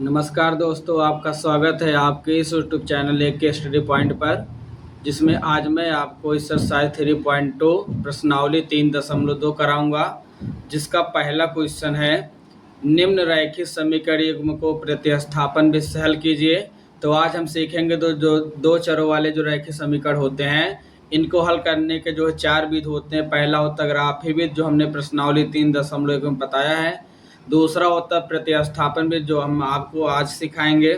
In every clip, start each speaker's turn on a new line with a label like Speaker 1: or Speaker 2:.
Speaker 1: नमस्कार दोस्तों, आपका स्वागत है आपके इस यूट्यूब चैनल एक के स्टडी पॉइंट पर, जिसमें आज मैं आपको एक्सरसाइज 3.2 प्रश्नावली 3.2 कराऊंगा, जिसका पहला क्वेश्चन है निम्न रैखिक समीकरण युग्म को प्रतिस्थापन विधि से हल कीजिए। तो आज हम सीखेंगे जो दो चरों वाले जो रैखिक समीकरण होते हैं, इनको हल करने के जो है चार विधि होते हैं। पहला होता है ग्राफी विधि, जो हमने प्रश्नावली 3.1 में बताया है। दूसरा होता है प्रतिस्थापन विधि, जो हम आपको आज सिखाएंगे।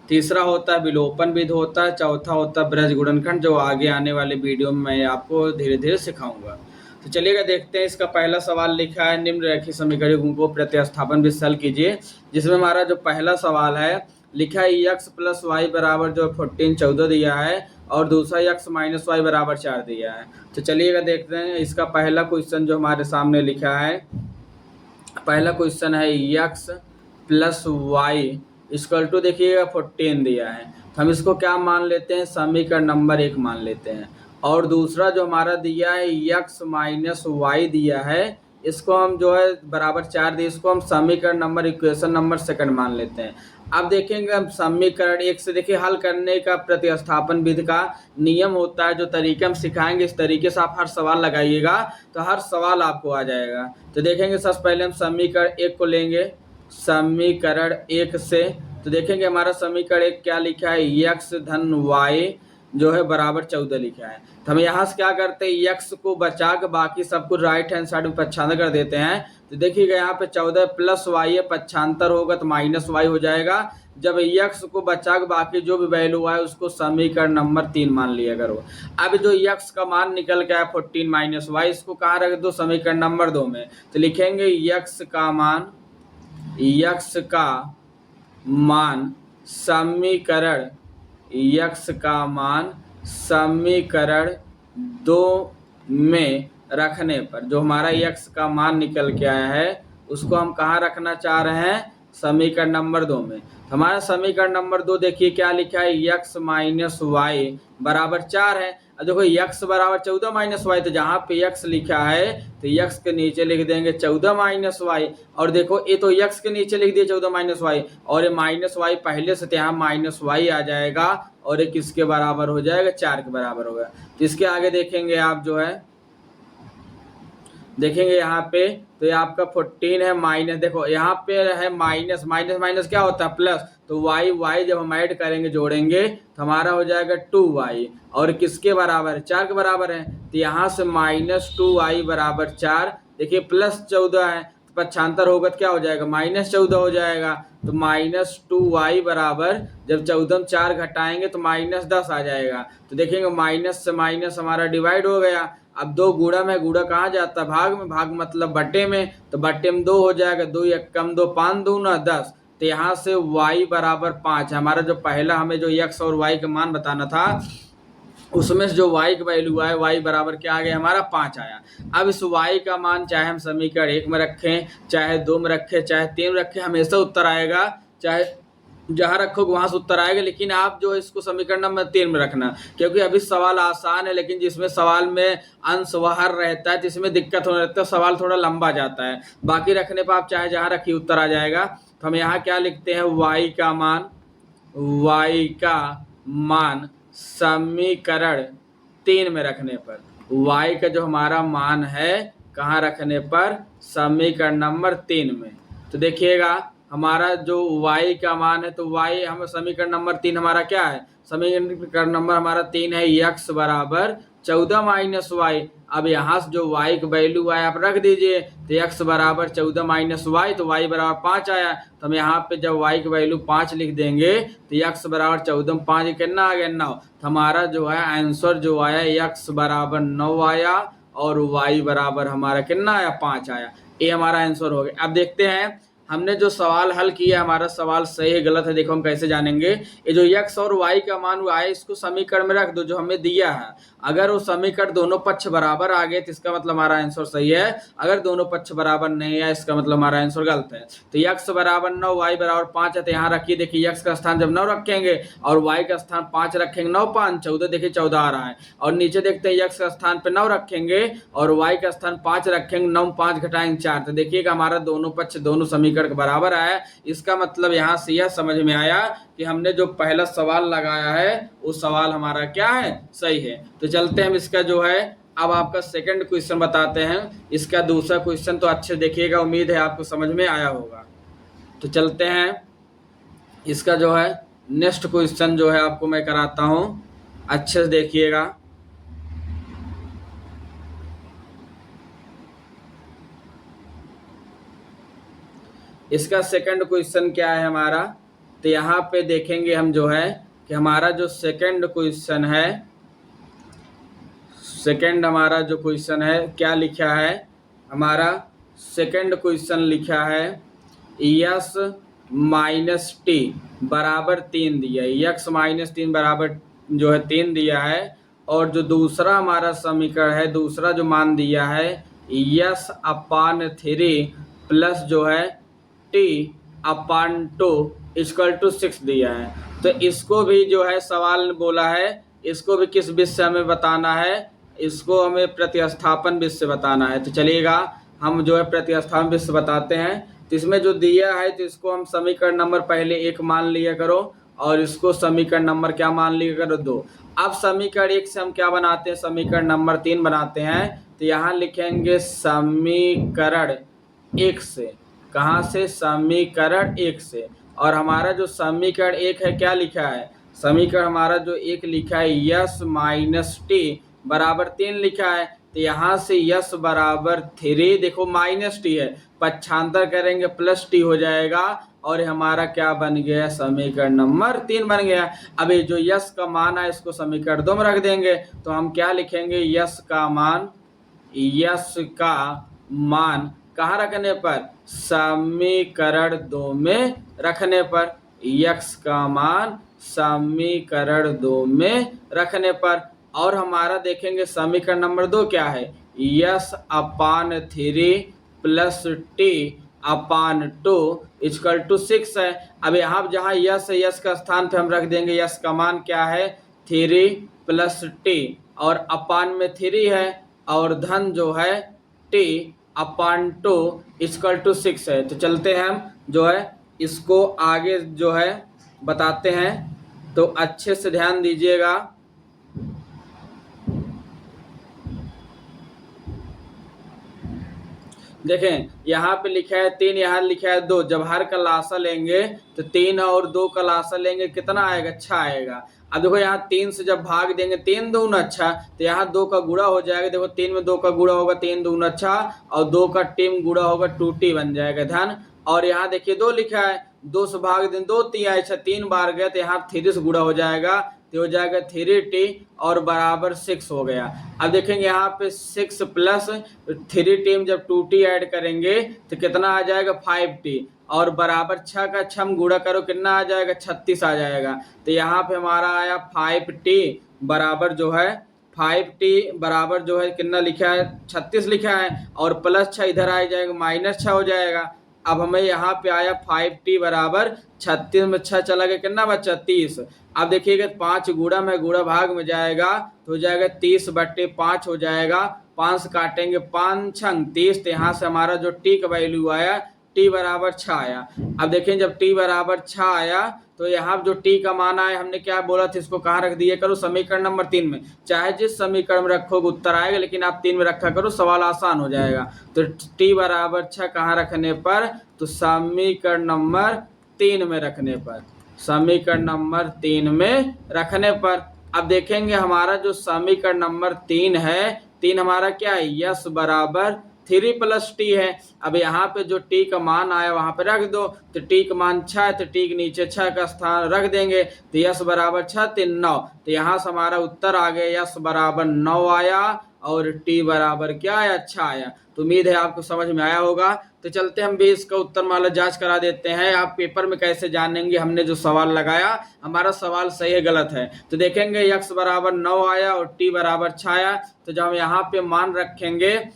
Speaker 1: तीसरा होता है विलोपन विधि होता है। चौथा होता है ब्रज गुणनखंड, जो आगे आने वाले वीडियो में मैं आपको धीरे धीरे सिखाऊंगा। तो चलिएगा देखते हैं। इसका पहला सवाल लिखा है निम्न रैखिक समीकरण को प्रतिस्थापन विधि से हल कीजिए, जिसमें हमारा जो पहला सवाल है लिखा है x प्लस वाई बराबर जो 14 दिया है, और दूसरा x माइनस वाई बराबर 4 दिया है। तो चलिएगा देखते हैं इसका पहला क्वेश्चन जो हमारे सामने लिखा है। पहला क्वेश्चन है x plus y equal to देखिएगा 14 दिया है, तो हम इसको क्या मान लेते हैं, समीकरण नंबर 1 मान लेते हैं। और दूसरा जो हमारा दिया है x माइनस वाई दिया है, इसको हम जो है बराबर 4 दिए, इसको हम समीकरण नंबर इक्वेशन नंबर सेकंड मान लेते हैं। अब देखेंगे हम समीकरण 1 से देखिए हल करने का प्रतिस्थापन विधि का नियम होता है, जो तरीके हम सिखाएंगे इस तरीके से आप हर सवाल लगाइएगा तो हर सवाल आपको आ जाएगा। तो देखेंगे सबसे पहले हम समीकरण 1 को लेंगे। समीकरण 1 से तो देखेंगे हमारा समीकरण 1 क्या लिखा है, x धन वाई जो है बराबर 14 लिखा है। तो हम यहाँ से क्या करते हैं, x को बचा के बाकी सब कुछ राइट हैंड साइड में पक्षांतर कर देते हैं। तो देखिएगा यहाँ पे 14 प्लस वाई है, पक्षांतर होगा तो माइनस वाई हो जाएगा। जब x को बचा के बाकी जो भी वैल्यू आए उसको समीकरण नंबर 3 मान लिया करो। अब जो x का मान निकल के आया 14 माइनस वाई, इसको कहाँ रख दो, समीकरण नंबर 2 में। तो लिखेंगे x का मान समीकरण 2 में रखने पर जो हमारा x का मान निकल के आया है उसको हम कहाँ रखना चाह रहे हैं, समीकरण नंबर 2 में। हमारा समीकरण नंबर 2 देखिए क्या लिखा है, x माइनस वाई बराबर 4 है। अब देखो x बराबर 14 माइनस वाई, तो जहाँ पे x लिखा है तो x के नीचे लिख देंगे 14 माइनस वाई। और देखो ये तो x के नीचे लिख दिया 14 माइनस वाई, और ये माइनस वाई पहले से, यहाँ माइनस वाई आ जाएगा और ये किसके बराबर हो जाएगा, 4 के बराबर होगा। तो इसके आगे देखेंगे आप जो है, देखेंगे यहाँ पे तो ये आपका 14 है माइनस, देखो यहाँ पे है माइनस, माइनस माइनस क्या होता है प्लस, तो वाई जब हम ऐड करेंगे जोड़ेंगे तो हमारा हो जाएगा 2y, और किसके बराबर है, 4 के बराबर है। तो यहाँ से माइनस 2y बराबर 4, देखिए प्लस 14 है तो पक्षांतर होगा तो क्या हो जाएगा, माइनस 14 हो जाएगा। तो माइनस 2y बराबर जब 14 में 4 घटाएंगे तो माइनस 10 आ जाएगा। तो देखेंगे माइनस से माइनस हमारा डिवाइड हो गया। अब 2 गुणा में, गुणा कहाँ जाता है, भाग में, भाग मतलब बट्टे में, तो बट्टे में 2 हो जाएगा, 2 एक कम 2, 5 दूना 10। तो यहाँ से y बराबर 5 है। हमारा जो पहला हमें जो x और y का मान बताना था उसमें से जो y का वैल्यू आया, y बराबर क्या आ गया, हमारा 5 आया। अब इस y का मान चाहे हम समीकरण 1 में रखें, चाहे 2 में रखें, चाहे 3 में रखें, हमेशा उत्तर आएगा। चाहे जहाँ रखोगे वहां से उत्तर आएगा, लेकिन आप जो इसको समीकरण नंबर 3 में रखना, क्योंकि अभी सवाल आसान है, लेकिन जिसमें सवाल में अंश बाहर रहता है जिसमें दिक्कत होने लगता है, सवाल थोड़ा लंबा जाता है। बाकी रखने पर आप चाहे जहाँ रखिए उत्तर आ जाएगा। तो हम यहाँ क्या लिखते हैं, y का मान समीकरण 3 में रखने पर, y का जो हमारा मान है कहाँ रखने पर, समीकरण नंबर 3 में। तो देखिएगा हमारा जो y का मान है, तो y हम समीकरण नंबर 3 हमारा क्या है, समीकरण नंबर हमारा 3 है x बराबर 14 माइनस वाई। अब यहाँ से जो y का वैल्यू आया आप रख दीजिए, तो x बराबर 14 माइनस वाई, तो y बराबर 5 आया। तो हम यहाँ पे जब y का वैल्यू 5 लिख देंगे तो x बराबर 14 में 5 कितना आ गया, 9। तो हमारा जो है आंसर जो आया x बराबर 9 आया, और y बराबर हमारा कितना आया, 5 आया। ये हमारा आंसर हो गया। अब देखते हैं हमने जो सवाल हल किया, हमारा सवाल सही है गलत है, देखो हम कैसे जानेंगे। ये जो x और y का मान आया इसको समीकरण में रख दो जो हमें दिया है, अगर वो समीकरण दोनों पक्ष बराबर आ गए तो इसका मतलब हमारा आंसर सही है, अगर दोनों पक्ष बराबर नहीं है इसका मतलब हमारा आंसर गलत है। तो x बराबर 9 y बराबर 5 है, तो यहाँ रखिए, देखिए x का स्थान जब 9 रखेंगे और y का स्थान 5 रखेंगे, 9 5 14, देखिए 14 आ रहा है। और नीचे देखते हैं x का स्थान पे 9 रखेंगे और y का स्थान 5 रखेंगे, 9 5 घटाएंगे 4, तो देखिएगा हमारा दोनों पक्ष दोनों समीकरण बराबर आया। इसका मतलब यहाँ से यह समझ में आया कि हमने जो पहला सवाल लगाया है वो सवाल हमारा क्या है, सही है। तो चलते हैं हम इसका जो है अब आपका सेकंड क्वेश्चन बताते हैं। इसका दूसरा क्वेश्चन तो अच्छे देखिएगा, उम्मीद है आपको समझ में आया होगा। तो चलते हैं इसका जो है नेक्स्ट क्वेश्चन जो है आपको मैं कराता हूं, अच्छे से देखिएगा। इसका सेकंड क्वेश्चन क्या है हमारा, तो यहाँ पे देखेंगे हम जो है कि हमारा जो सेकंड क्वेश्चन है, सेकंड हमारा जो क्वेश्चन है क्या लिखा है, हमारा सेकंड क्वेश्चन लिखा है यस माइनस टी बराबर 3 दिया है, यक्स माइनस 3 बराबर जो है 3 दिया है। और जो दूसरा हमारा समीकरण है, दूसरा जो मान दिया है यस अपान 3 प्लस जो है टी अपान 2 इक्वल टू 6 दिया है। तो इसको भी जो है सवाल बोला है, इसको भी किस विधि से हमें बताना है, इसको हमें प्रतिस्थापन विधि से बताना है। तो चलिएगा हम जो है प्रतिस्थापन विधि से बताते हैं। तो इसमें जो दिया है तो इसको हम समीकरण नंबर पहले 1 मान लिया करो और इसको समीकरण नंबर क्या मान लिया करो 2। अब समीकरण 1 से हम क्या बनाते हैं, समीकरण नंबर 3 बनाते हैं। तो यहाँ लिखेंगे समीकरण 1 से, कहाँ से, समीकरण 1 से। और हमारा जो समीकरण 1 है क्या लिखा है, समीकरण हमारा जो 1 लिखा है यस माइनस टी बराबर 3 लिखा है। तो यहाँ से यस बराबर 3, देखो माइनस टी है, पक्षांतर करेंगे प्लस टी हो जाएगा और हमारा क्या बन गया, समीकरण नंबर 3 बन गया। अब ये जो यस का मान है इसको समीकरण 2 में रख देंगे। तो हम क्या लिखेंगे, यस का मान, यस का मान कहाँ रखने पर, समीकरण 2 में रखने पर, यक्स का मान समीकरण 2 में रखने पर। और हमारा देखेंगे समीकरण नंबर 2 क्या है, yes upon 3 plus T upon 2 equal to 6 है। अब यहाँ जहाँ यस है, यस का स्थान पे हम रख देंगे यस का मान क्या है 3 प्लस टी और अपान में 3 है और धन जो है टी अपान 2 इक्वल टू 6 है। तो चलते हैं हम जो है इसको आगे जो है बताते हैं, तो अच्छे से ध्यान दीजिएगा। देखें यहाँ पे लिखा है 3, यहाँ लिखा है 2, जब हर का लासा लेंगे तो 3 और 2 का लासा लेंगे कितना आएगा, 6 आएगा। अब देखो यहाँ 3 से जब भाग देंगे 3 दूना अच्छा, तो यहाँ 2 का गुणा हो जाएगा, देखो 3 में 2 का गुणा होगा 3 दूना अच्छा और 2 का टीम गुणा होगा 2t बन जाएगा धन। और यहाँ देखिए 2 लिखा है, 2 से भाग दें 2 3 अच्छा 3 बार गया तो यहाँ 3 से गुणा हो जाएगा, तो हो जाएगा 3t और बराबर 6 हो गया। अब देखेंगे यहाँ पे 6 प्लस 3t जब 2t ऐड करेंगे तो कितना आ जाएगा 5t और बराबर 6 का 6 गुणा करो कितना आ जाएगा 36 आ जाएगा। तो यहाँ पे हमारा आया 5t बराबर जो है 5t बराबर जो है कितना लिखा है 36 लिखा है और प्लस 6 इधर आ जाएगा माइनस 6 हो जाएगा। अब हमें यहाँ पे आया 5t बराबर 36 में 6 चला गया कितना बचा 30। अब देखिएगा 5 गुणा में गुणा भाग में जाएगा तो हो जाएगा 30/5 हो जाएगा, 5 काटेंगे 5 छंग 30, तो यहाँ से हमारा जो t का वैल्यू आया t बराबर 6 आया। अब देखें जब t बराबर 6 आया तो यहाँ जो t का मान आया हमने क्या बोला था, इसको कहाँ रख दिया करो, समीकरण नंबर 3 में। चाहे जिस समीकरण में रखोगे उत्तर आएगा, लेकिन आप 3 में रखा करो, सवाल आसान हो जाएगा। तो t बराबर 6 कहाँ रखने पर, तो समीकरण नंबर 3 में रखने पर, समीकरण नंबर 3 में रखने पर। अब देखेंगे हमारा जो समीकरण नंबर 3 है, 3 हमारा क्या है, यस बराबर 3 प्लस टी है। अब यहाँ पे जो टी का मान आया वहां पे रख दो, तो टी का मान 6 है तो टी के नीचे 6 का स्थान रख देंगे, तो यस बराबर 6 3 9, तो यहाँ से हमारा उत्तर आ गया यस बराबर 9 आया और टी बराबर क्या आया 6 आया। तो उम्मीद है आपको समझ में आया होगा। तो चलते हम भी इसका उत्तर माला जांच करा देते हैं। आप पेपर में कैसे जानेंगे हमने जो सवाल लगाया हमारा सवाल सही है गलत है। तो देखेंगे x बराबर 9 आया और t बराबर 6 आया। तो जब हम यहाँ पे मान रखेंगे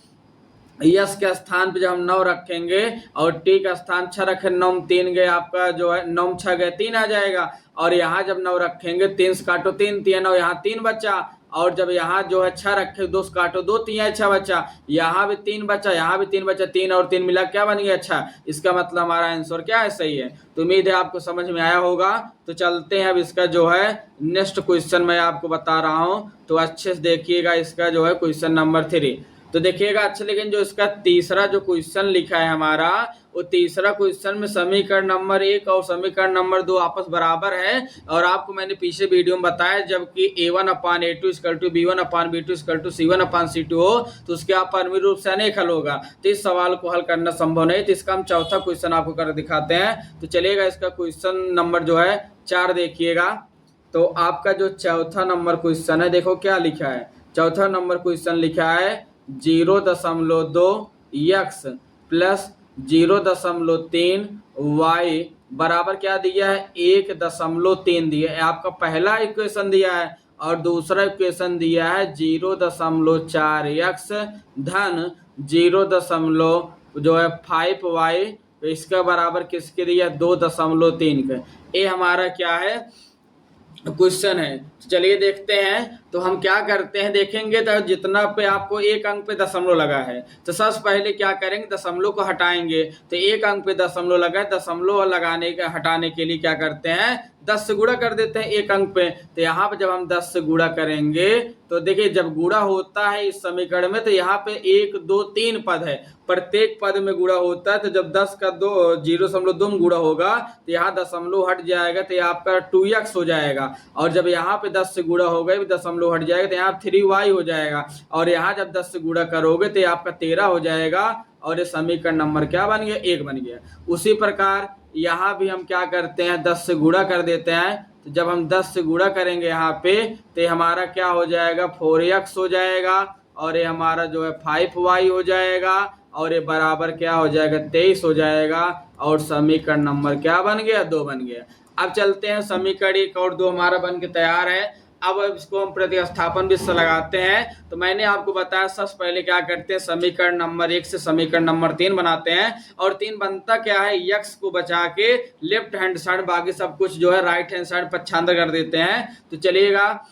Speaker 1: यस के स्थान पे जब हम 9 रखेंगे और टी का स्थान 6 रखें, 9 3 गए आपका जो है 9 6 गए 3 आ जाएगा। और यहाँ जब 9 रखेंगे 3 से काटो 3 3 और यहाँ 3 बचा। और जब यहाँ जो है 6 रखे 2 से काटो 2 3 6 बचा। यहाँ भी 3 बचा, यहाँ भी 3 बचा, 3 और 3 मिला क्या बन गया 6। इसका मतलब हमारा आंसर क्या है सही है। तो उम्मीद है आपको समझ में आया होगा। तो चलते हैं अब इसका जो है नेक्स्ट क्वेश्चन मैं आपको बता रहा हूँ, तो अच्छे से देखिएगा। इसका जो है क्वेश्चन नंबर 3 तो देखिएगा अच्छा। लेकिन जो इसका तीसरा जो क्वेश्चन लिखा है हमारा, वो तीसरा क्वेश्चन में समीकरण नंबर 1 और समीकरण नंबर 2 आपस बराबर है। और आपको मैंने पीछे वीडियो में बताया जबकि a1/a2 = b1/b2 = c1/c2 हो तो उसके आप परमित रूप से अनेक हल होगा। तो इस सवाल को हल करना संभव नहीं। तो इसका हम चौथा क्वेश्चन आपको कर दिखाते हैं। तो चलिएगा इसका क्वेश्चन नंबर जो है 4 देखिएगा। तो आपका जो चौथा नंबर क्वेश्चन है देखो क्या लिखा है। चौथा नंबर क्वेश्चन लिखा है 0.2 x प्लस 0.3 y बराबर क्या दिया है 1.3 दिया है। आपका पहला इक्वेशन दिया है और दूसरा इक्वेशन दिया है 0.4 x धन 0.5y। तो इसका बराबर किसके दिया 2.3 के। ये हमारा क्या है क्वेश्चन है। चलिए देखते हैं। तो हम क्या करते हैं देखेंगे। तो जितना पे आपको एक अंक पे दशमलव लगा है तो सबसे पहले क्या करेंगे दशमलव को हटाएंगे। तो एक अंक पे दशमलव लगा है, दशमलव लगाने का हटाने के लिए क्या करते हैं 10 से गुणा कर देते हैं एक अंक पे। तो यहाँ पे जब हम 10 से गुणा करेंगे तो देखिए जब गुणा होता है इस समीकरण में तो यहाँ पे 1 2 3 पद है, प्रत्येक पद में गुणा होता है। तो जब 10 का 0.2 में गुणा होगा तो यहाँ दशमलव हट जाएगा तो यहाँ आपका 2x हो जाएगा। और जब यहाँ पे 10 से गुणा हो गए दशमलव हट जाएगा तो यहाँ 3y हो जाएगा। और यहाँ जब 10 से गुणा करोगे तो आपका 13 हो जाएगा। और ये समीकरण नंबर क्या बन गया 1 बन गया। उसी प्रकार यहाँ भी हम क्या करते हैं 10 से गुणा कर देते हैं। तो जब हम 10 से गुणा करेंगे यहाँ पे तो हमारा क्या हो जाएगा 4x हो जाएगा। और ये हमारा जो है 5y हो जाएगा। और ये बराबर क्या हो जाएगा 23 हो जाएगा। और समीकरण नंबर क्या बन गया 2 बन गया। अब चलते हैं समीकरण 1 और 2 हमारा बन के तैयार है। अब इसको हम प्रतिस्थापन भी लगाते हैं। तो मैंने आपको बताया सबसे पहले क्या करते हैं समीकरण नंबर 1 से समीकरण नंबर 3 बनाते हैं। और 3 बनता क्या है x को बचा के लेफ्ट हैंड साइड बाकी सब कुछ जो है राइट हैंड साइड पक्षांतर कर देते हैं। तो चलिएगा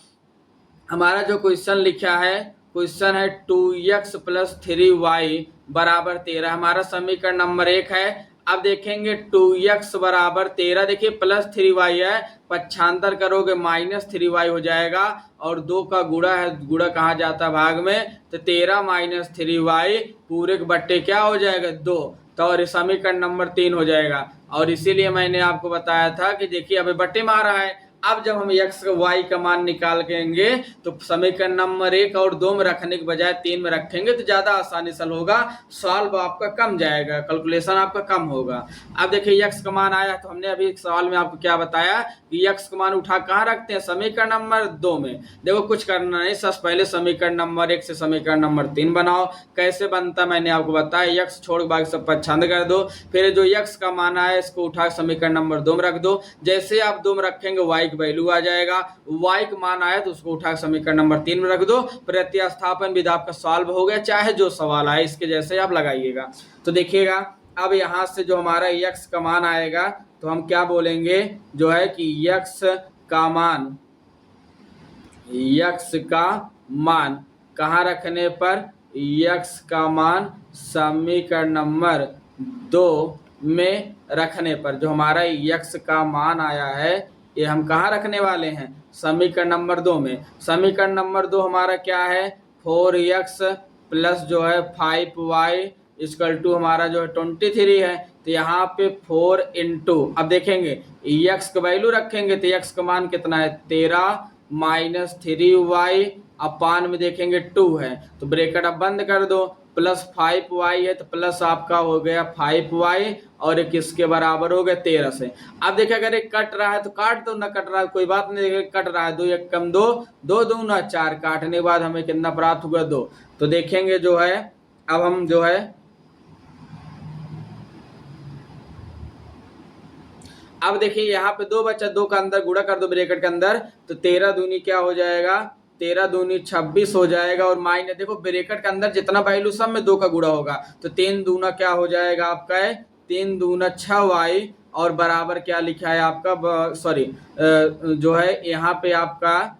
Speaker 1: हमारा जो क्वेश्चन लिखा है क्वेश्चन है 2x प्लस 3y बराबर 13 हमारा समीकरण नंबर 1 है। अब देखेंगे 2x बराबर 13 देखिए प्लस 3y है, पक्षांतर करोगे माइनस 3y हो जाएगा। और 2 का गुणा है, गुणा कहाँ जाता है भाग में। तो 13 माइनस 3y पूरे के बट्टे क्या हो जाएगा 2। तो और समीकरण नंबर 3 हो जाएगा। और इसीलिए मैंने आपको बताया था कि देखिए अभी बट्टे में आ रहा है। अब जब हम x का y का मान निकाल केंगे तो समीकरण नंबर 1 और 2 में रखने के बजाय 3 में रखेंगे तो ज्यादा आसानी से होगा, सॉल्व आपका कम जाएगा, कैलकुलेशन आपका कम होगा। अब देखिए x का मान आया तो हमने अभी एक सवाल में आपको क्या बताया कि x का मान उठा कहाँ रखते हैं समीकरण नंबर 2 में। देखो कुछ करना नहीं, सबसे पहले समीकरण नंबर 1 से समीकरण नंबर 3 बनाओ। कैसे बनता मैंने आपको बताया, x छोड़ बाकी सब पक्षांतर कर दो। फिर जो x का मान आया इसको उठा समीकरण नंबर 2 में रख दो। जैसे आप 2 में रखेंगे y वैल्यू आ जाएगा, y का मान आया तो उसको उठा समीकरण नंबर 3 में रख दो। प्रतिस्थापन विधि आपका सॉल्व हो गया, चाहे जो सवाल आए इसके जैसे आप लगाइएगा। तो देखिएगा अब यहाँ से जो हमारा x का मान आएगा तो हम क्या बोलेंगे जो है कि x का मान कहाँ रखने पर, x का मान समीकरण नंबर 2 में रखने पर जो हमारा x का मान आया है ये हम कहाँ रखने वाले हैं समीकरण नंबर 2 में। समीकरण नंबर 2 हमारा क्या है 4x प्लस जो है 5y इक्वल टू हमारा जो है 23 है। तो यहाँ पे 4 इंटू अब देखेंगे x का वैल्यू रखेंगे तो x का मान कितना है 13 माइनस 3y अपान में देखेंगे 2 है तो ब्रैकेट अब बंद कर दो। प्लस 5y है तो प्लस आपका हो गया 5y और एक किसके बराबर हो गया 13 से। अब देखिए अगर एक कट रहा है तो काट दो, ना कट रहा है कोई बात नहीं, कट रहा है 2 1 कम 2 2 दूना 4 काटने के बाद हमें कितना प्राप्त हुआ 2। तो देखेंगे जो है अब हम जो है अब देखिए यहाँ पे 2 बचा, 2 का अंदर गुणा कर दो ब्रैकेट के अंदर, तो 13 दूनी क्या हो जाएगा, 13 दूनी 26 हो जाएगा। और माइनस देखो ब्रैकेट के अंदर जितना वैल्यू सब में 2 का गुणा होगा, तो 3 दूना क्या हो जाएगा आपका है 3 दूना 6y, और बराबर क्या लिखा है आपका, सॉरी जो है यहाँ पे आपका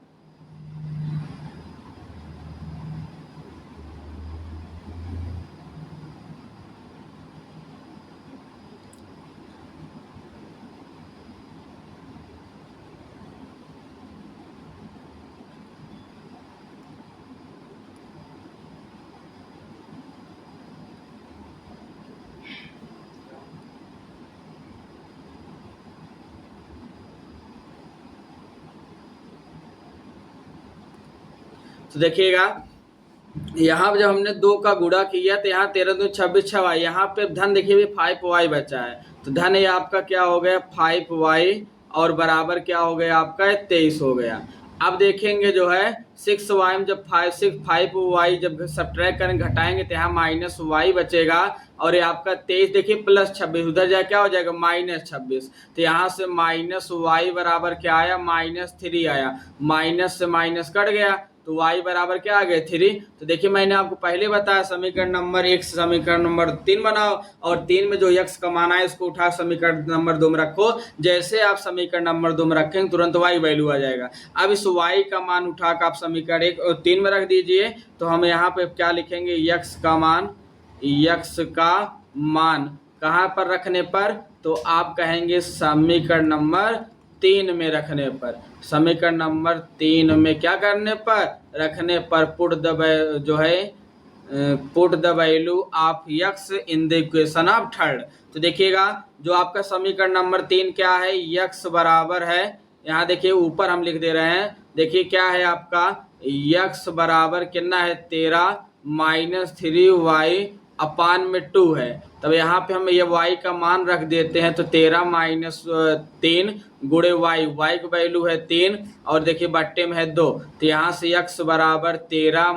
Speaker 1: तो देखिएगा यहाँ पे जब हमने 2 का गुणा किया तो यहाँ 13 दूनी 26 6y, यहाँ पे धन देखिए 5y बचा है, तो धन ये आपका क्या हो गया 5y, और बराबर क्या हो गया आपका 23 हो गया। अब देखेंगे जो है 6y में जब 5y जब सब्ट्रैक्ट करेंगे घटाएंगे तो यहाँ माइनस y बचेगा, और ये आपका 23 देखिए प्लस 26 उधर जाए क्या हो जाएगा माइनस 26, तो यहाँ से माइनस y बराबर क्या आया -3 आया, माइनस से माइनस कट गया तो y बराबर क्या आ गया 3। तो देखिए मैंने आपको पहले बताया समीकरण नंबर 1 से समीकरण नंबर 3 बनाओ, और 3 में जो x का मान है इसको उठा समीकरण नंबर 2 में रखो, जैसे आप समीकरण नंबर 2 में रखेंगे तुरंत y वैल्यू आ जाएगा। अब इस y का मान उठा कर आप समीकरण 1 और 3 में रख दीजिए, तो हम यहाँ पे क्या लिखेंगे x का मान कहाँ पर रखने पर, तो आप कहेंगे समीकरण नंबर 3 में रखने पर, समीकरण नंबर 3 में क्या करने पर रखने पर, put the value of x in the equation of third. तो देखिएगा जो आपका समीकरण नंबर 3 क्या है, x बराबर है, यहाँ देखिए ऊपर हम लिख दे रहे हैं, देखिए क्या है आपका x बराबर कितना है 13 -3y अपान में 2 है। तब यहाँ पे हम ये y का मान रख देते हैं, तो 13 - 3 गुणे y की वैल्यू है 3, और देखिए बट्टे में है 2, तो यहाँ से x बराबर 13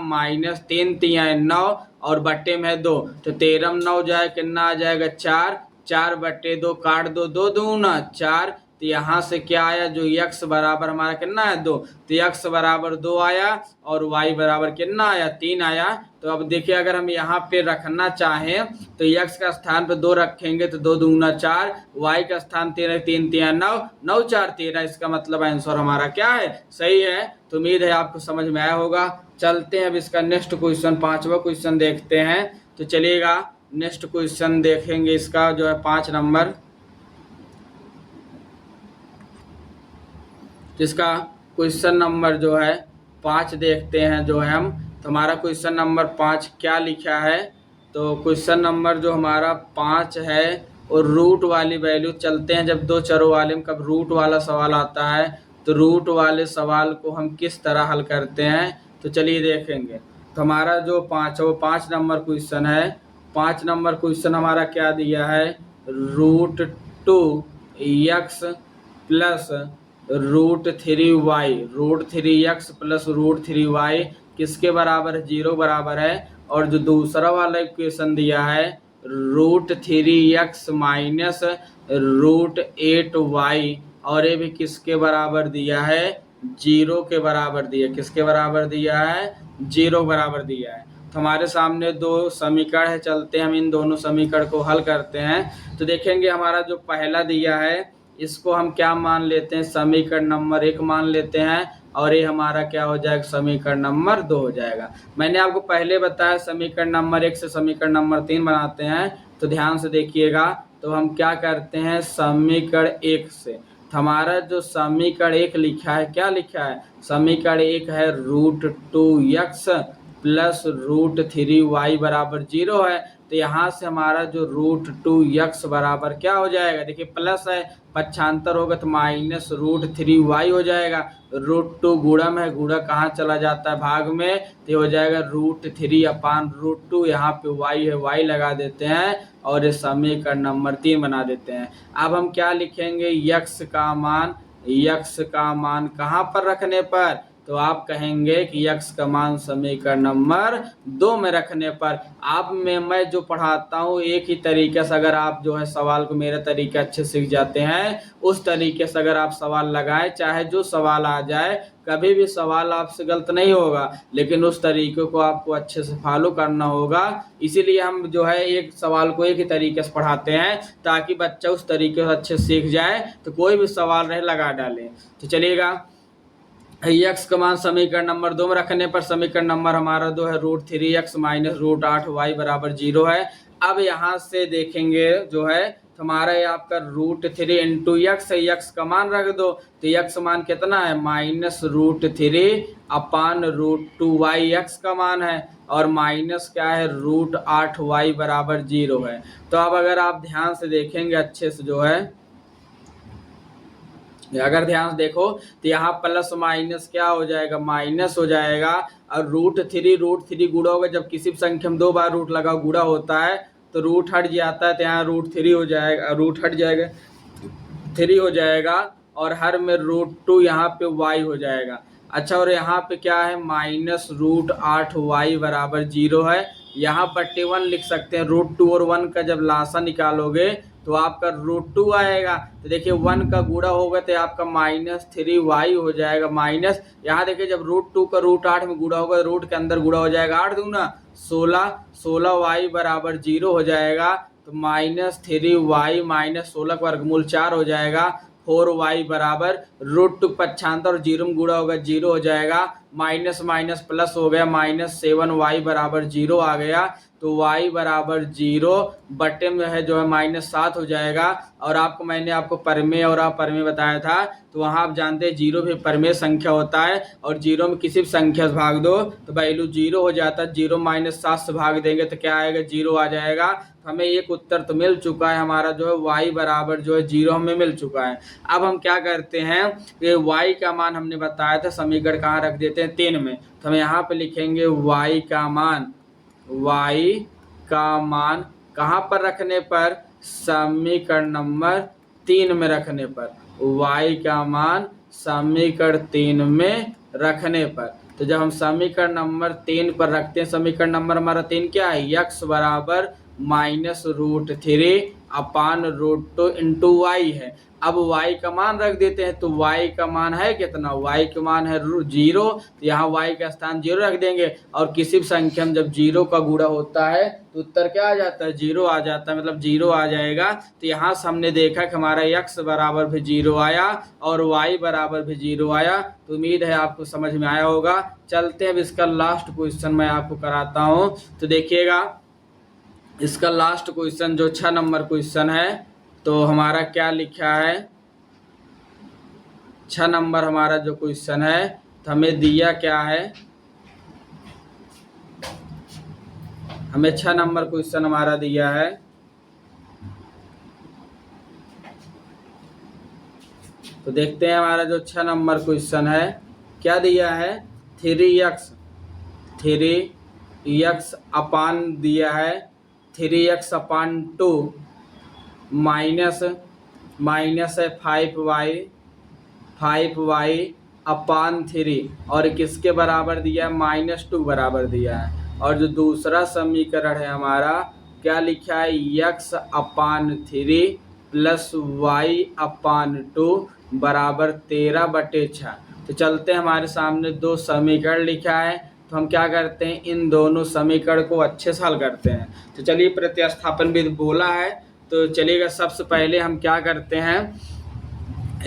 Speaker 1: - 3 3 9, और बट्टे में है 2, तो 13 में 9 जाए कितना आ जाएगा 4, 4 बट्टे 2 काट दो, 2 दूना 4, तो यहाँ से क्या आया जो x बराबर हमारा कितना है 2, तो x बराबर 2 आया, और y बराबर कितना आया 3 आया। तो अब देखिए अगर हम यहाँ पे रखना चाहें तो x का स्थान पे 2 रखेंगे तो 2 दूना 4, y का स्थान 3 3 3 9 9 4 13, इसका मतलब आंसर हमारा क्या है सही है। तो उम्मीद है आपको समझ में आया होगा। चलते हैं अब इसका नेक्स्ट क्वेश्चन 5वां क्वेश्चन देखते हैं। तो चलिएगा नेक्स्ट क्वेश्चन देखेंगे, इसका जो है 5 नंबर, जिसका क्वेश्चन नंबर जो है 5 देखते हैं जो है हम। तो हमारा क्वेश्चन नंबर 5 क्या लिखा है, तो क्वेश्चन नंबर जो हमारा 5 है और रूट वाली वैल्यू, चलते हैं जब 2 चरों वाले में कब रूट वाला सवाल आता है तो रूट वाले सवाल को हम किस तरह हल करते हैं, तो चलिए देखेंगे। तो हमारा जो 5 नंबर क्वेश्चन है, 5 नंबर क्वेश्चन हमारा क्या दिया है, √2x plus √3y, √3x plus √3y किसके बराबर है 0 बराबर है। और जो दूसरा वाला इक्वेशन दिया है √3x माइनस √8y, और ये भी किसके बराबर दिया है 0 के बराबर दिया, किसके बराबर दिया है 0 बराबर दिया है। तो हमारे सामने 2 समीकरण है, चलते हैं हम इन दोनों समीकरण को हल करते हैं। तो देखेंगे हमारा जो पहला दिया है इसको हम क्या मान लेते हैं समीकरण नंबर 1 मान लेते हैं, और ये हमारा क्या हो जाएगा समीकरण नंबर 2 हो जाएगा। मैंने आपको पहले बताया समीकरण नंबर 1 से समीकरण नंबर 3 बनाते हैं, तो ध्यान से देखिएगा। तो हम क्या करते हैं समीकरण 1 से, तो हमारा जो समीकरण 1 लिखा है क्या लिखा है, समीकरण 1 है √2x प्लस √3y बराबर 0 है। तो यहाँ से हमारा जो √2x बराबर क्या हो जाएगा, देखिए प्लस है पक्षांतर होगा तो माइनस √3y हो जाएगा। √2 गुणम है, गुणा कहाँ चला जाता है भाग में, तो हो जाएगा √3 अपान √2, यहाँ पे y है y लगा देते हैं और ये समीकरण नंबर 3 बना देते हैं। अब हम क्या लिखेंगे x का मान कहाँ पर रखने पर, तो आप कहेंगे कि x का मान समीकरण नंबर 2 में रखने पर। आप में मैं जो पढ़ाता हूँ एक ही तरीके से अगर आप जो है सवाल को मेरे तरीके अच्छे सीख जाते हैं, उस तरीके से अगर आप सवाल लगाएं, चाहे जो सवाल आ जाए, कभी भी सवाल आपसे गलत नहीं होगा, लेकिन उस तरीके को आपको अच्छे से फॉलो करना होगा। इसीलिए हम जो है एक सवाल को एक ही तरीके से पढ़ाते हैं ताकि बच्चा उस तरीके से अच्छे से सीख जाए, तो कोई भी सवाल रहे लगा डालें। तो चलिएगा, x का मान समीकरण नंबर 2 में रखने पर समीकरण नंबर हमारा 2 है √3x माइनस √8y बराबर 0 है। अब यहाँ से देखेंगे जो है हमारा ये आपका √3 इंटू एक्स है, x का मान रख दो तो x मान कितना है -√3 अपान √2y x का मान है, और माइनस क्या है √8y बराबर 0 है। तो अब अगर आप ध्यान से देखेंगे अच्छे से जो है, अगर ध्यान से देखो तो यहाँ प्लस माइनस क्या हो जाएगा, माइनस हो जाएगा, और √3 गुणा होगा। जब किसी भी संख्या में 2 बार रूट लगा गुणा होता है तो रूट हट जाता है, तो यहाँ √3 हो जाएगा, रूट हट जाएगा 3 हो जाएगा, और हर में √2 यहाँ पे y हो जाएगा। अच्छा, और यहाँ पे क्या है -√8y बराबर 0 है। यहाँ पर √1 लिख सकते हैं, √2 और 1 का जब लासा निकालोगे तो आपका √2 आएगा। तो देखिए 1 का गुणा होगा तो आपका -3y हो जाएगा, माइनस यहाँ देखिए जब √2 का √8 में गुणा होगा, रूट के अंदर गुणा हो जाएगा, 8 दूना 16y बराबर 0 हो जाएगा। तो -3y माइनस 16 का वर्गमूल 4 हो जाएगा, 4y बराबर √2 95 और 0 में गुणा होगा 0 हो जाएगा, माइनस माइनस प्लस हो गया, -7y बराबर 0 आ गया। तो y बराबर 0 बटे में है जो है -7 हो जाएगा। और आपको मैंने आपको परमेय और अपरमेय बताया था, तो वहाँ आप जानते हैं 0 भी परमेय संख्या होता है, और 0 में किसी भी संख्या से भाग दो तो वैल्यू 0 हो जाता है। 0 -7 से भाग देंगे तो क्या आएगा, 0 आ जाएगा। हमें एक उत्तर तो मिल चुका है हमारा जो है y बराबर जो है 0 हमें मिल चुका है। अब हम क्या करते हैं कि y का मान हमने बताया था, समीकरण कहाँ रख देते हैं 3 में, तो हम यहाँ पे लिखेंगे y का मान कहाँ पर रखने पर, समीकरण नंबर 3 में रखने पर, y का मान समीकरण 3 में रखने पर। तो जब हम समीकरण नंबर 3 पर रखते हैं, समीकरण नंबर हमारा 3 क्या है, x बराबर -√3 अपान √2 इंटू y है। अब y का मान रख देते हैं, तो y का मान है कितना, y का मान है 0, तो यहाँ y का स्थान 0 रख देंगे, और किसी भी संख्या में जब 0 का गुणा होता है तो उत्तर क्या आ जाता है, 0 आ जाता है, मतलब 0 आ जाएगा। तो यहाँ से हमने देखा कि हमारा x बराबर भी 0 आया और y बराबर भी 0 आया। तो उम्मीद है आपको समझ में आया होगा। चलते हैं अब इसका लास्ट क्वेश्चन मैं आपको कराता हूँ। तो देखिएगा इसका लास्ट क्वेश्चन जो 6 नंबर क्वेश्चन है, तो हमारा क्या लिखा है, 6 नंबर हमारा जो क्वेश्चन है, तो हमें दिया क्या है, हमें 6 नंबर क्वेश्चन हमारा दिया है। तो देखते हैं हमारा जो 6 नंबर क्वेश्चन है क्या दिया है, 3x अपान दिया है 3x अपान 2 माइनस है 5y अपान 3, और किसके बराबर दिया है, -2 बराबर दिया है। और जो दूसरा समीकरण है हमारा क्या लिखा है, x अपान 3 प्लस y अपान 2 बराबर 13/6। तो चलते हैं, हमारे सामने 2 समीकरण लिखा है, तो हम क्या करते हैं, इन दोनों समीकरण को अच्छे से हल करते हैं। तो चलिए प्रतिस्थापन विधि बोला है, तो चलिएगा सबसे पहले हम क्या करते हैं,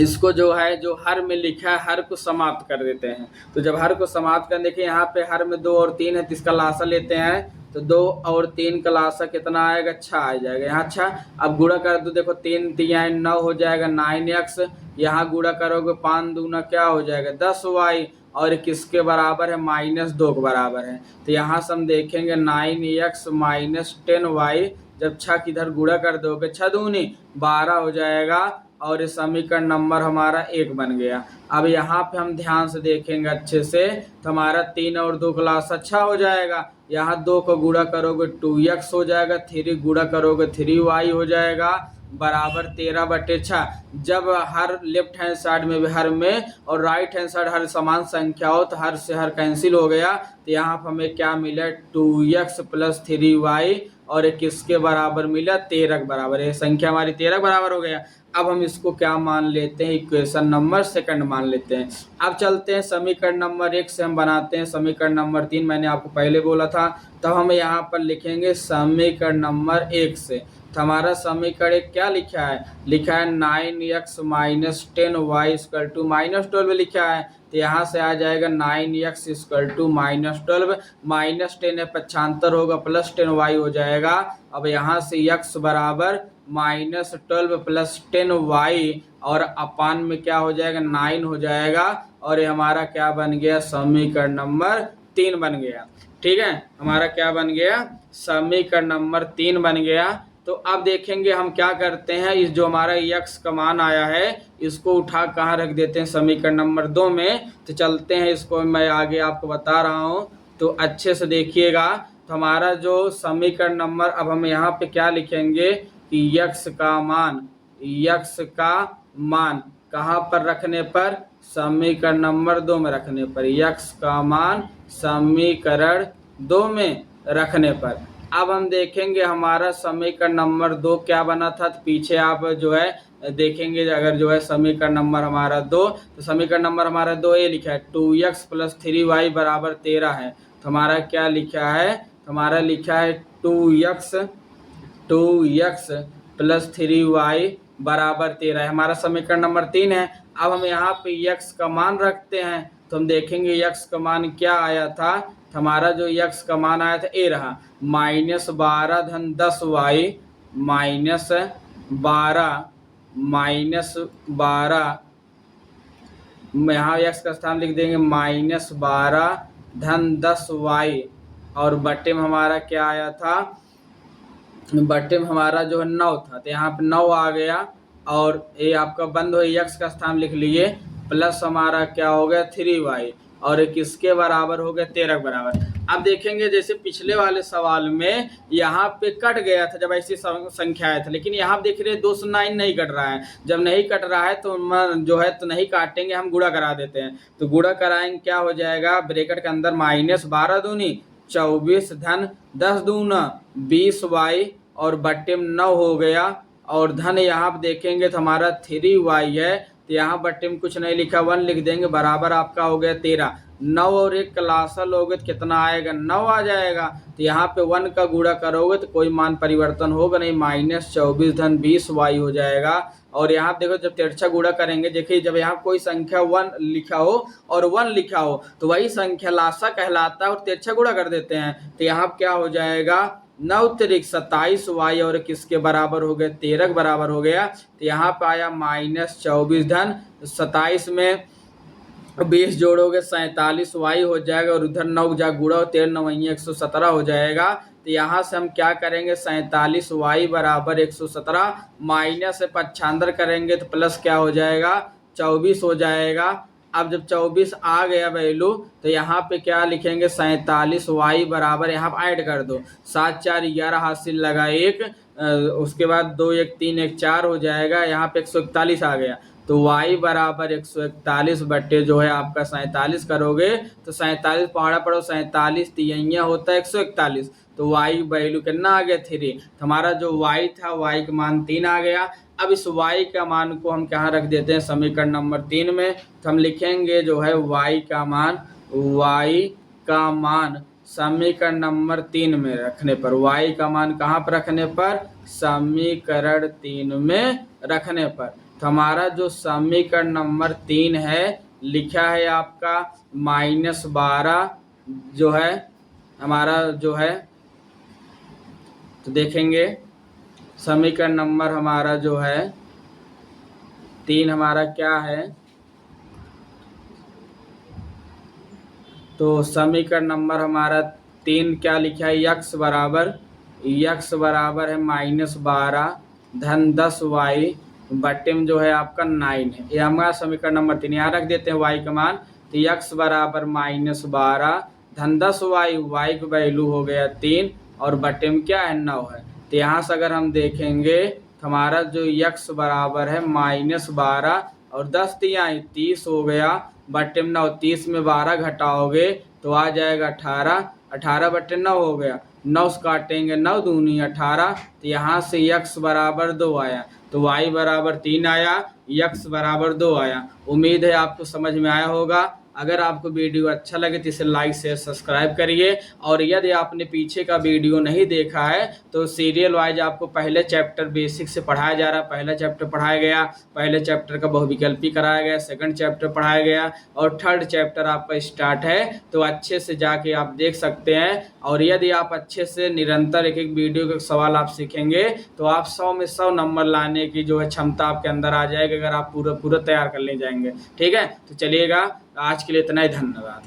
Speaker 1: इसको जो है जो हर में लिखा है हर को समाप्त कर देते हैं। तो जब हर को समाप्त कर, देखिए यहाँ पे हर में 2 और 3 है, तो इसका लासा लेते हैं, तो 2 और 3 का लासा कितना आएगा, 6 आ जाएगा यहाँ 6। अब गुणा कर दो, देखो 3 3 9 हो जाएगा 9x, यहाँ गुणा करोगे 5 दूना क्या हो जाएगा 10y, और किसके बराबर है, -2 के बराबर है। तो यहाँ से हम देखेंगे 9x माइनस 10y, जब 6 किधर गुणा कर दोगे 6 दूनी 12 हो जाएगा, और इस समीकरण नंबर हमारा 1 बन गया। अब यहाँ पे हम ध्यान से देखेंगे अच्छे से, तो हमारा 3 और 2 का लासा 6 हो जाएगा, यहाँ 2 को गुणा करोगे 2x हो जाएगा, 3 गुणा करोगे 3y हो जाएगा, बराबर 13/6। जब हर लेफ्ट हैंड साइड में भी हर में और राइट हैंड साइड हर समान संख्या हो तो हर से हर कैंसिल हो गया, तो यहाँ पर हमें क्या मिला 2x + 3y और एक किसके बराबर मिला 13 के बराबर। ये संख्या हमारी 13 के बराबर हो गया। अब हम इसको क्या मान लेते हैं, इक्वेशन नंबर सेकंड मान लेते हैं। अब चलते हैं समीकरण नंबर 1 से हम बनाते हैं समीकरण नंबर 3, मैंने आपको पहले बोला था। तब हम यहाँ पर लिखेंगे समीकरण नंबर 1 से। तो हमारा समीकरण 1 क्या लिखा है, लिखा है 9x - 10y = -12 लिखा है। तो यहाँ से आ जाएगा 9x = -12, -10 है पक्षांतर होगा, +10y हो जाएगा। अब यहाँ से x बराबर -12 + 10y और अपान में क्या हो जाएगा 9 हो जाएगा। और ये हमारा क्या बन गया, समीकरण नंबर 3 बन गया। ठीक है, हमारा क्या बन गया, समीकरण नंबर 3 बन गया। तो अब देखेंगे हम क्या करते हैं, इस जो हमारा x का मान आया है इसको उठा कहाँ रख देते हैं, समीकरण नंबर 2 में। तो चलते हैं, इसको मैं आगे आपको बता रहा हूँ तो अच्छे से देखिएगा। तो हमारा जो समीकरण नंबर, अब हम यहाँ पे क्या लिखेंगे कि x का मान कहाँ पर रखने पर, समीकरण नंबर 2 में रखने पर, x का मान समीकरण 2 में रखने पर। अब हम देखेंगे हमारा समीकरण नंबर 2 क्या बना था। तो पीछे आप जो है देखेंगे, अगर जो है समीकरण नंबर हमारा 2, तो समीकरण नंबर हमारा 2 ये लिखा है 2x + 3y = 13 है। तो हमारा क्या लिखा है, तो हमारा लिखा है 2x + 3y = 13 है, हमारा समीकरण नंबर 3 है। अब हम यहाँ पे x का मान रखते हैं तो हम देखेंगे x का मान क्या आया था। हमारा जो x का मान आया था ये रहा -12 - 10y -12 यहाँ x का स्थान लिख देंगे -12 - 10y और बट्टे में हमारा क्या आया था, बट्टे में हमारा जो है 9 था। तो यहाँ पे 9 आ गया और ये आपका बंद हो x का स्थान लिख लिए, प्लस हमारा क्या हो गया 3y और किसके बराबर हो गया 13 के बराबर। अब देखेंगे जैसे पिछले वाले सवाल में यहाँ पे कट गया था जब ऐसी संख्या आया था, लेकिन यहाँ देख रहे 2 से 9 नहीं कट रहा है। जब नहीं कट रहा है तो जो है तो नहीं काटेंगे, हम गुणा करा देते हैं। तो गुणा कराएंगे क्या हो जाएगा, ब्रैकेट के अंदर -12 दूनी 24 धन 10 दूना 20y और बट्टे में 9 हो गया और धन यहाँ पे देखेंगे तो हमारा 3y है। तो यहाँ बट्टे में कुछ नहीं लिखा, 1 लिख देंगे, बराबर आपका हो गया 13। 9 और 1 का लासा लोगे तो कितना आएगा, 9 आ जाएगा। तो यहाँ पे 1 का गुणा करोगे तो कोई मान परिवर्तन होगा नहीं, -24 धन 20y हो जाएगा। और यहाँ देखो जब तिरछा गुणा करेंगे, देखिए जब यहाँ कोई संख्या 1 लिखा हो और 1 लिखा हो तो वही संख्या लासा कहलाता है और तिरछा गुणा कर देते हैं। तो यहाँ क्या हो जाएगा 9 × 27y और किसके बराबर हो गया 13 के बराबर हो गया। तो यहाँ पे आया -24 धन 27 में 20 जोड़ोगे 47y हो जाएगा और उधर 9 जा गुणा 13 9 117 हो जाएगा। तो यहाँ से हम क्या करेंगे 47y = 117 माइनस से पक्षांतर करेंगे तो प्लस क्या हो जाएगा 24 हो जाएगा। अब जब 24 आ गया वैल्यू तो यहाँ पे क्या लिखेंगे 47y बराबर, यहाँ पे ऐड कर दो 7 4 11 हासिल लगा 1, उसके बाद 2 1 3 1 4 हो जाएगा। यहाँ पे 141 आ गया तो y बराबर 141 बट्टे जो है आपका 47 करोगे तो 47 पहाड़ा पड़ो 47 तिहैया होता है 141। तो y वैल्यू कितना आ गया 3। तो हमारा जो y था y का मान 3 आ गया। अब इस y का मान को हम कहाँ रख देते हैं समीकरण नंबर 3 में। तो हम लिखेंगे जो है y का मान समीकरण नंबर 3 में रखने पर, y का मान कहाँ पर रखने पर, समीकरण 3 में रखने पर। तो हमारा जो समीकरण नंबर 3 है लिखा है आपका -12 जो है हमारा जो है, तो देखेंगे समीकरण नंबर हमारा जो है 3 हमारा क्या है, तो समीकरण नंबर हमारा 3 क्या लिखा है x बराबर है -12 धन 10y बट्टे में जो है आपका 9 है। ये हमारा समीकरण नंबर 3, यहाँ रख देते हैं y का मान। तो x बराबर -12 धन 10y, y की वैल्यू हो गया 3 और बट्टे में क्या है 9 है। तो यहाँ से अगर हम देखेंगे तो हमारा जो यक्स बराबर है -12 और 10 दिया 30 हो गया, बटे 9, 30 में 12 घटाओगे तो आ जाएगा 18, 18 बटे 9 हो गया, 9 से काटेंगे 9 दूनी 18, तो यहाँ से यक्स बराबर 2 आया, तो वाई बराबर 3 आया, यक्स बराबर 2 आया। उम्मीद है आपको समझ में आया होगा। अगर आपको वीडियो अच्छा लगे तो इसे लाइक शेयर सब्सक्राइब करिए, और यदि आपने पीछे का वीडियो नहीं देखा है तो सीरियल वाइज आपको पहले चैप्टर बेसिक से पढ़ाया जा रहा है। पहला चैप्टर पढ़ाया गया, पहले चैप्टर का बहुविकल्पी कराया गया, सेकंड चैप्टर पढ़ाया गया और थर्ड चैप्टर आपका स्टार्ट है, तो अच्छे से जाके आप देख सकते हैं। और यदि आप अच्छे से निरंतर एक एक वीडियो के सवाल आप सीखेंगे तो आप 100 में 100 नंबर लाने की जो है क्षमता आपके अंदर आ जाएगी, अगर आप पूरा तैयार कर ले जाएंगे। ठीक है, तो चलिएगा, आज के लिए इतना ही, धन्यवाद।